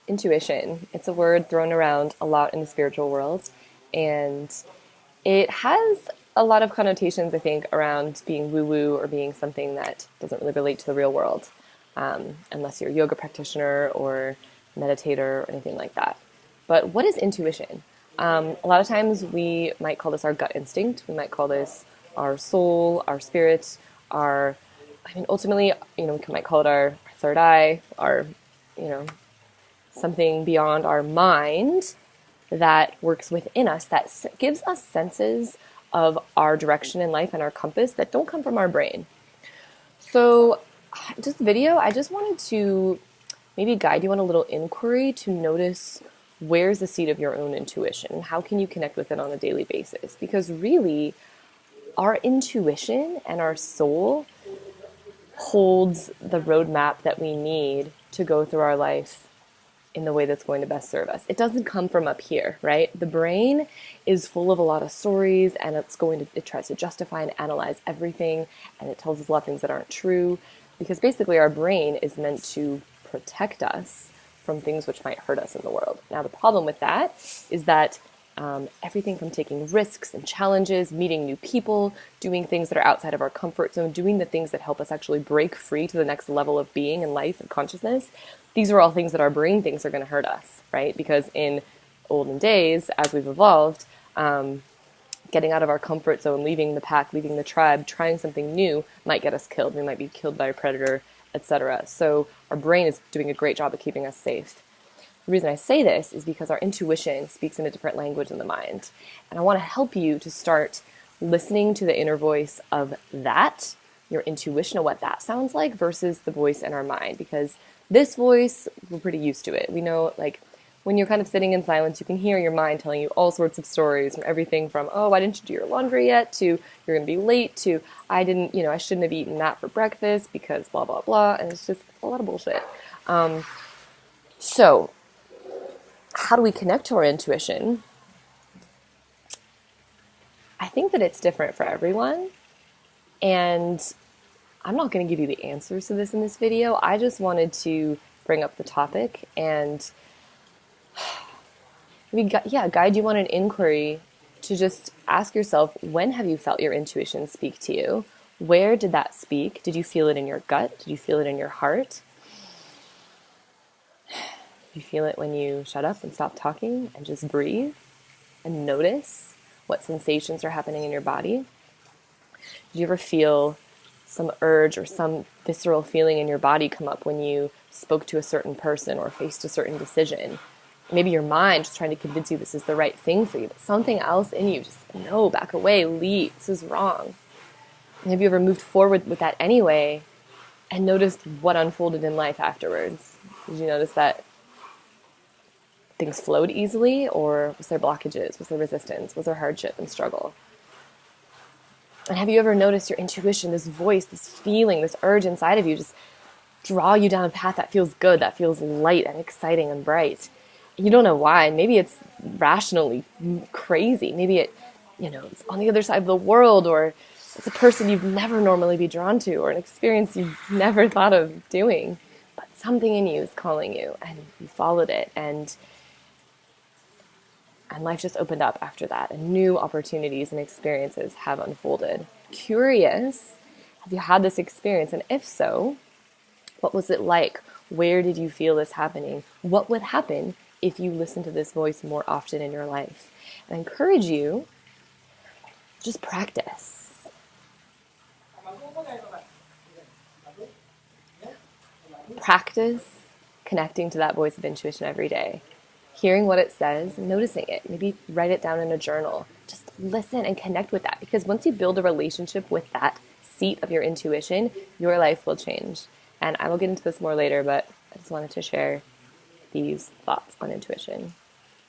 intuition. It's a word thrown around a lot in the spiritual world, and it has a lot of connotations, I think, around being woo-woo or being something that doesn't really relate to the real world, unless you're a yoga practitioner or meditator or anything like that. But what is intuition? A lot of times we might call this our gut instinct. We might call this our soul, our spirit, ultimately, we might call it our third eye, you know, something beyond our mind that works within us, that gives us senses of our direction in life and our compass that don't come from our brain. So this video, I just wanted to maybe guide you on a little inquiry to notice where's the seat of your own intuition? How can you connect with it on a daily basis? Because really, our intuition and our soul holds the roadmap that we need to go through our life in the way that's going to best serve us. It doesn't come from up here, right? The brain is full of a lot of stories, and it tries to justify and analyze everything, and it tells us a lot of things that aren't true, because basically our brain is meant to protect us from things which might hurt us in the world. Now, the problem with that is that everything from taking risks and challenges, meeting new people, doing things that are outside of our comfort zone, doing the things that help us actually break free to the next level of being and life and consciousness, these are all things that our brain thinks are going to hurt us, right? Because in olden days, as we've evolved, getting out of our comfort zone, leaving the pack, leaving the tribe, trying something new might get us killed. We might be killed by a predator, etc. So our brain is doing a great job of keeping us safe. The reason I say this is because our intuition speaks in a different language than the mind. And I want to help you to start listening to the inner voice of that, your intuition of what that sounds like, versus the voice in our mind. Because this voice, we're pretty used to it. We know, like, when you're kind of sitting in silence, you can hear your mind telling you all sorts of stories, from everything from, oh, why didn't you do your laundry yet, to you're going to be late, to I shouldn't have eaten that for breakfast because blah, blah, blah. And it's a lot of bullshit. So how do we connect to our intuition? I think that it's different for everyone. And I'm not going to give you the answers to this in this video. I just wanted to bring up the topic and guide you on an inquiry to just ask yourself, when have you felt your intuition speak to you? Where did that speak? Did you feel it in your gut? Did you feel it in your heart? Did you feel it when you shut up and stop talking and just breathe and notice what sensations are happening in your body? Did you ever feel some urge or some visceral feeling in your body come up when you spoke to a certain person or faced a certain decision? Maybe your mind just trying to convince you this is the right thing for you, but something else in you just, no, back away, leave, this is wrong. And have you ever moved forward with that anyway and noticed what unfolded in life afterwards? Did you notice that things flowed easily, or was there blockages? Was there resistance? Was there hardship and struggle? And have you ever noticed your intuition, this voice, this feeling, this urge inside of you just draw you down a path that feels good, that feels light and exciting and bright? You don't know why. Maybe it's rationally crazy. Maybe it's on the other side of the world, or it's a person you'd never normally be drawn to, or an experience you've never thought of doing. But something in you is calling you, and you followed it, and life just opened up after that, and new opportunities and experiences have unfolded. Curious, have you had this experience? And if so, what was it like? Where did you feel this happening? What would happen if you listen to this voice more often in your life? And I encourage you, just practice. Practice connecting to that voice of intuition every day. Hearing what it says, noticing it, maybe write it down in a journal. Just listen and connect with that, because once you build a relationship with that seat of your intuition, your life will change. And I will get into this more later, but I just wanted to share these thoughts on intuition.